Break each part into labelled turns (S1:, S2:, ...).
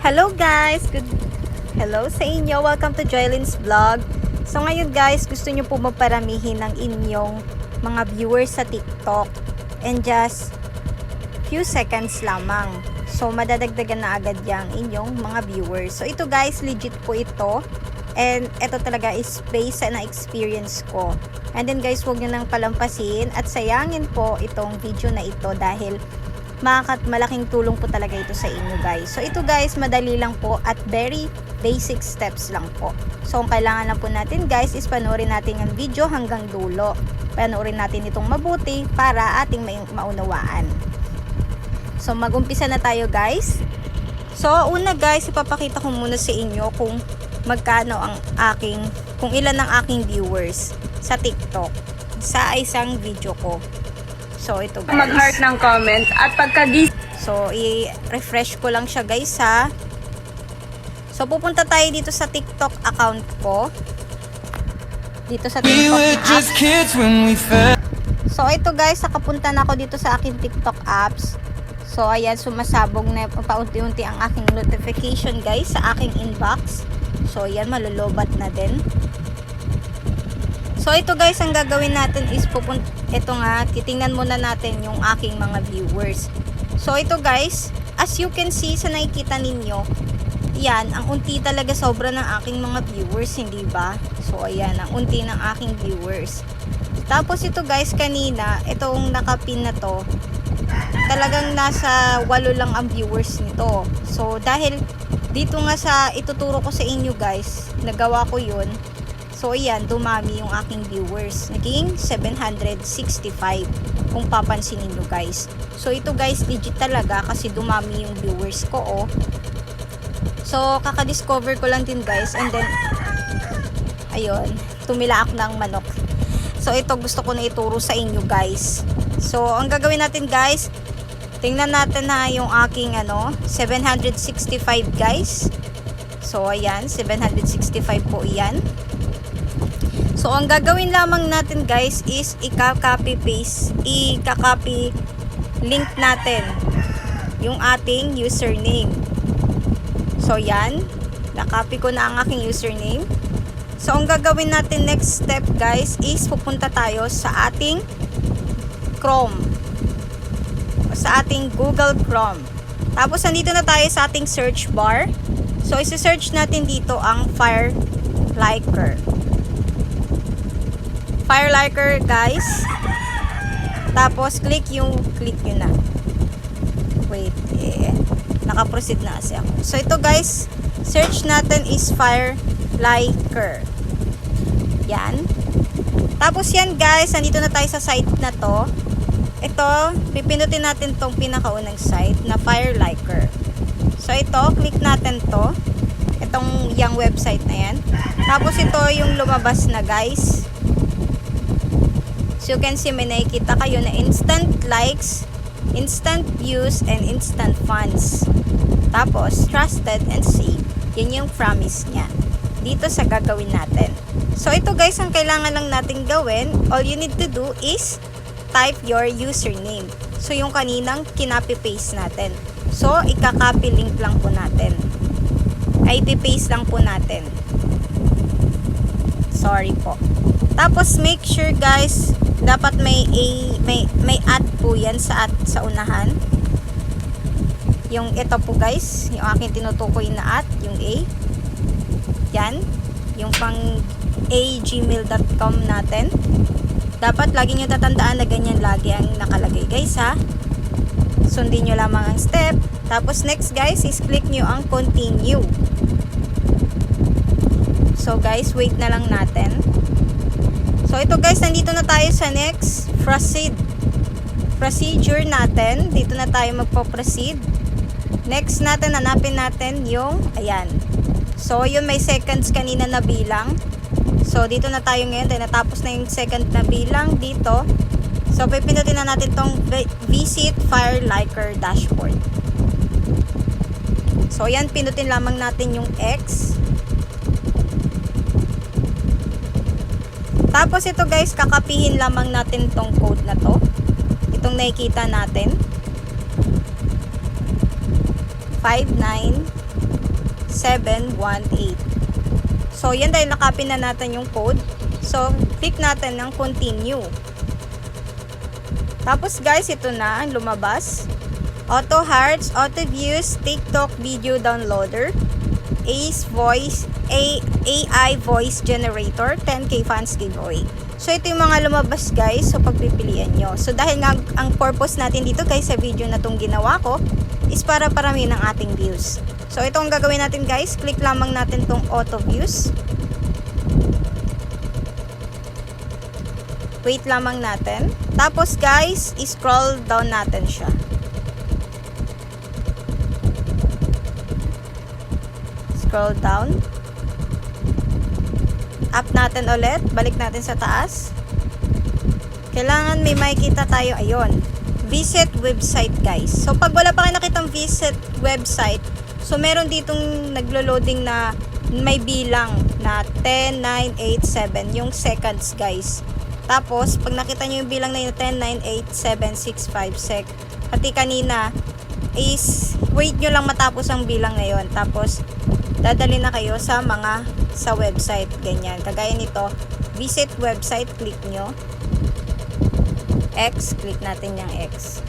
S1: Hello guys! Hello sa inyo! Welcome to Joylin's Vlog. So ngayon guys, gusto nyo po maparamihin ng inyong mga viewers sa TikTok and just few seconds lamang. So madadagdagan na agad yung inyong mga viewers. So ito guys, legit po ito. And ito talaga is based na experience ko. And then guys, huwag nyo nang palampasin at sayangin po itong video na ito dahil malaking tulong po talaga ito sa inyo guys. So ito guys, madali lang po at very basic steps lang po. So ang kailangan lang po natin guys is panoorin natin ang video hanggang dulo. Panoorin natin itong mabuti para ating maunawaan. So magumpisa na tayo guys. So una guys, ipapakita ko muna sa inyo kung magkano ang kung ilan ang aking viewers sa TikTok sa isang video ko. So ito guys,
S2: mag-heart ng comments at
S1: so i-refresh ko lang siya guys ha. So pupunta tayo dito sa TikTok account ko. Dito sa TikTok app. So ito guys, nakapunta na ako dito sa aking TikTok apps. So ayan, sumasabog na paunti-unti ang aking notification guys sa aking inbox. So ayan, malulobat na din. So ito guys, ang gagawin natin is ito nga, titingnan muna natin yung aking mga viewers. So ito guys, as you can see sa nakikita ninyo, yan, ang unti talaga sobra ng aking mga viewers, hindi ba? So ayan, ang unti ng aking viewers. Tapos ito guys, kanina, itong nakapin na to, talagang nasa 8 lang ang viewers nito. So dahil dito nga sa ituturo ko sa inyo guys, nagawa ko yun. So ayan, dumami yung aking viewers. Naging 765 kung papansinin nyo guys. So ito guys, legit talaga kasi dumami yung viewers ko oh. So kakadiscover ko lang din guys, and then ayun, tumila ako ng manok. So ito gusto ko na ituro sa inyo guys. So ang gagawin natin guys, tingnan natin na yung aking 765 guys. So ayan, 765 po iyan. So ang gagawin lamang natin guys is ika-copy link natin yung ating username. So yan, na-copy ko na ang aking username. So ang gagawin natin next step guys is pupunta tayo sa ating Chrome, sa ating Google Chrome. Tapos nandito na tayo sa ating search bar. So isi-search natin dito ang FireLiker guys. Tapos click nyo na. Wait, naka-proceed na kasi ako. So ito guys, search natin is FireLiker. Yan. Tapos yan guys, nandito na tayo sa site na to. Ito, pipindutin natin tong pinakaunang site na FireLiker. So ito, click natin to. Itong yung website na yan. Tapos ito yung lumabas na guys. So you can see, may nakikita kayo na instant likes, instant views, and instant funds. Tapos, trusted and safe. Yan yung promise niya dito sa gagawin natin. So ito guys, ang kailangan lang natin gawin, all you need to do is type your username. So yung kaninang kinopy-paste natin. So ika-copy link lang po natin. IP-paste lang po natin. Sorry po. Tapos make sure guys, dapat may at po yan sa unahan. Yung ito po guys, yung aking tinutukoy na at, yung A. Yan, yung pang gmail.com natin. Dapat lagi nyo tatandaan na ganyan lagi ang nakalagay guys ha. Sundin nyo lamang ang step. Tapos next guys is click nyo ang continue. So guys, wait na lang natin. So ito guys, nandito na tayo sa next procedure natin. Dito na tayo magpo-proceed. Next natin, hanapin natin yung ayan. So yun, may seconds kanina na bilang. So dito na tayo ngayon, dahil natapos na yung second na bilang dito. So pipindutin na natin tong visit FireLiker dashboard. So ayan, pindutin lamang natin yung X. Tapos ito guys, kakapihin lamang natin tong code na to. Itong nakikita natin. 59 So, yan dahil nakapin na natin yung code. So, click natin ng continue. Tapos guys, ito na ang lumabas. Auto Hearts, Auto Views, TikTok Video Downloader, AI Voice Generator, 10K fans giveaway. So, ito yung mga lumabas guys. So, pagpipilian nyo. So, dahil nga ang purpose natin dito guys sa video na itong ginawa ko is para parami ng ating views. So, ito ang gagawin natin guys. Click lamang natin tong auto views. Wait lamang natin. Tapos guys, i-scroll down natin siya. Scroll down. Up natin ulit. Balik natin sa taas. Kailangan may makikita tayo. Ayun. Visit website guys. So, pag wala pa kayo nakitang visit website, so, meron ditong naglo-loading na may bilang na 10, 9, 8, 7. Yung seconds, guys. Tapos, pag nakita nyo yung bilang na yun, 10, 9, 8, 7, 6, 5 sec. Pati kanina, is wait nyo lang matapos ang bilang na yun. Tapos, dadali na kayo sa website. Ganyan. Kagaya nito, visit website, click nyo. X, click natin yung X.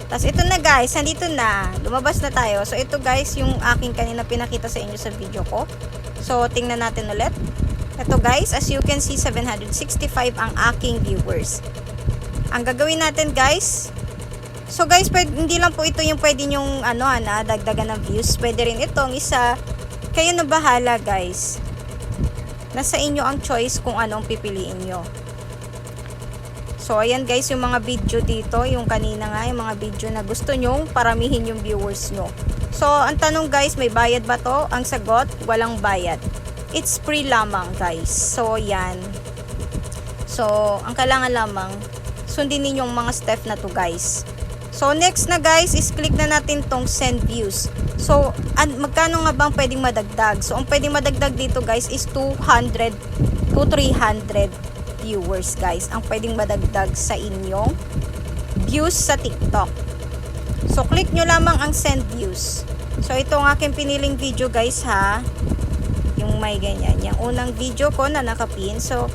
S1: Tapos ito na guys, nandito na. Lumabas na tayo. So ito guys, yung aking kanina pinakita sa inyo sa video ko. So tingnan natin ulit. Ito guys, as you can see, 765 ang aking viewers. Ang gagawin natin guys, so guys, hindi lang po ito yung pwede nyong dagdagan ng views. Pwede rin itong isa. Kayo na bahala guys. Nasa inyo ang choice kung anong pipiliin nyo. So, ayan guys, yung mga video dito, yung kanina nga, yung mga video na gusto nyong paramihin yung viewers nyo. So, ang tanong guys, may bayad ba to? Ang sagot, walang bayad. It's free lamang guys. So, yan. So, ang kailangan lamang, sundin ninyong mga step na to guys. So, next na guys, is click na natin tong send views. So, magkano nga bang pwedeng madagdag? So, ang pwedeng madagdag dito guys is 200 to 300 viewers guys ang pwedeng madagdag sa inyong views sa TikTok. So click nyo lamang ang send views. So ito ang aking piniling video guys ha, yung may ganyan, yung unang video ko na nakapin. So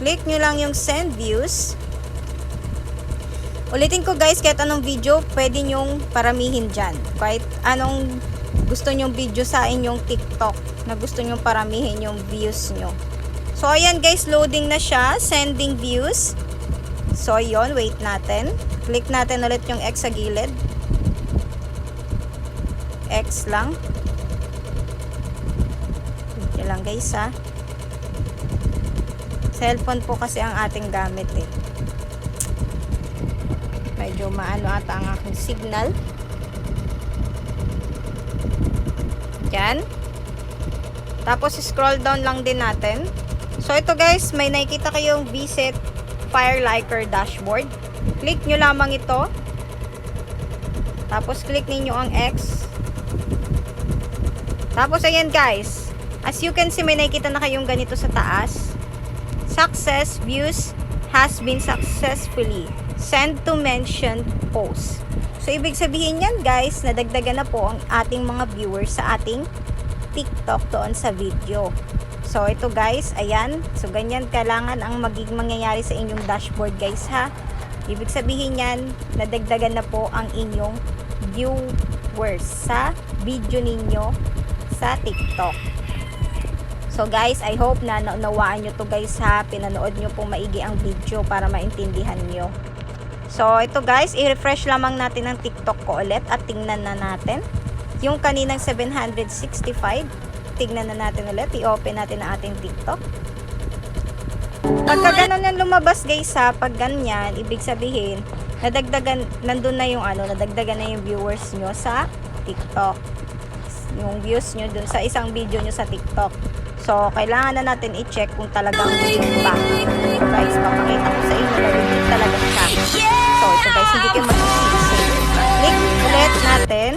S1: click nyo lang yung send views. Ulitin ko guys, kahit anong video pwede nyong paramihin dyan, kahit anong gusto nyong video sa inyong TikTok na gusto nyong paramihin yung views nyo. So, ayan guys, loading na siya. Sending views. So, yun, wait natin. Click natin ulit yung X sa gilid. X lang. Yun lang guys ha. Cellphone po kasi ang ating gamit eh. Medyo maano ata ang aking signal. Yan. Tapos, scroll down lang din natin. So, ito guys, may nakikita kayong visit Fireliker dashboard. Click nyo lamang ito. Tapos, click ninyo ang X. Tapos, ayan guys. As you can see, may nakikita na kayong ganito sa taas. Success views has been successfully sent to mentioned post. So, ibig sabihin yan guys, nadagdagan na po ang ating mga viewers sa ating TikTok doon sa video. So, ito guys, ayan. So, ganyan kailangan ang mangyayari sa inyong dashboard guys ha. Ibig sabihin yan, nadagdagan na po ang inyong viewers sa video ninyo sa TikTok. So, guys, I hope na naunawaan nyo to guys ha. Pinanood nyo pong maigi ang video para maintindihan nyo. So, ito guys, i-refresh lamang natin ang TikTok ko ulit at tingnan na natin. Yung kaninang 765, tignan na natin ulit. I-open natin ang ating TikTok. Pagka ganun yung lumabas guys ha, pag ganyan, ibig sabihin, nadagdagan, nandun na yung nadagdagan na yung viewers nyo sa TikTok. Yung views nyo dun sa isang video nyo sa TikTok. So, kailangan na natin i-check kung talagang legit ba. So guys, papakita ko sa inyo na legit talaga siya. So, ito guys, hindi kayo mag-sisi. Click ulit natin.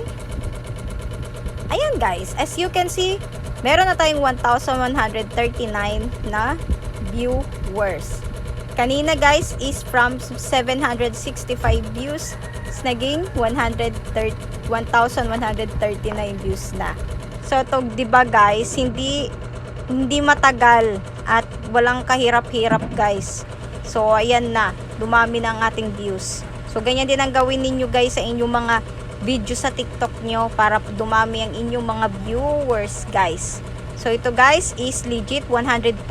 S1: Ayan guys, as you can see, meron na tayong 1,139 na viewers. Kanina guys is from 765 views, naging 1,139 views na. So to, 'di ba guys, hindi matagal at walang kahirap-hirap guys. So ayan na, dumami na ang ating views. So ganyan din ang gawin ninyo guys sa inyong mga video sa TikTok nyo para dumami ang inyong mga viewers guys. So ito guys is legit 100%.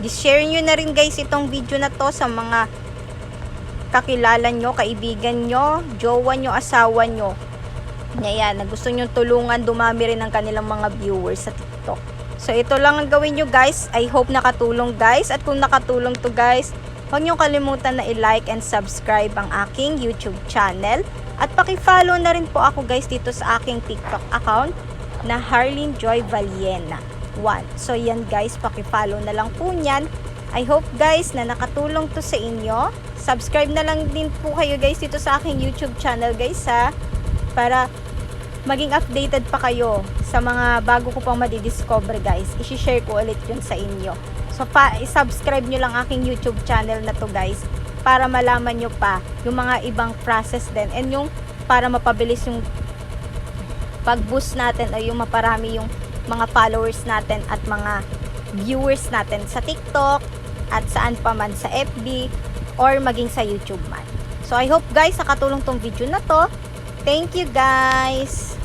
S1: Share nyo na rin guys itong video na to sa mga kakilala nyo, kaibigan nyo, jowa nyo, asawa nyo. Ayan, na gusto nyo tulungan dumami rin ang kanilang mga viewers sa TikTok. So ito lang ang gawin nyo guys. I hope nakatulong guys. At kung nakatulong to guys, huwag nyo kalimutan na i-like and subscribe ang aking YouTube channel. At paki-follow na rin po ako guys dito sa aking TikTok account na Harleen Joy Valiena 1. So yan guys, paki-follow na lang po niyan. I hope guys na nakatulong to sa inyo. Subscribe na lang din po kayo guys dito sa aking YouTube channel guys ha. Para maging updated pa kayo sa mga bago ko pang madidiscover guys. I-share ko ulit yun sa inyo. So i-subscribe nyo lang aking YouTube channel na to guys. Para malaman nyo pa yung mga ibang process din. And yung para mapabilis yung pag-boost natin o yung maparami yung mga followers natin at mga viewers natin sa TikTok at saan pa man sa FB or maging sa YouTube man. So I hope guys nakatulong tong video na to. Thank you guys!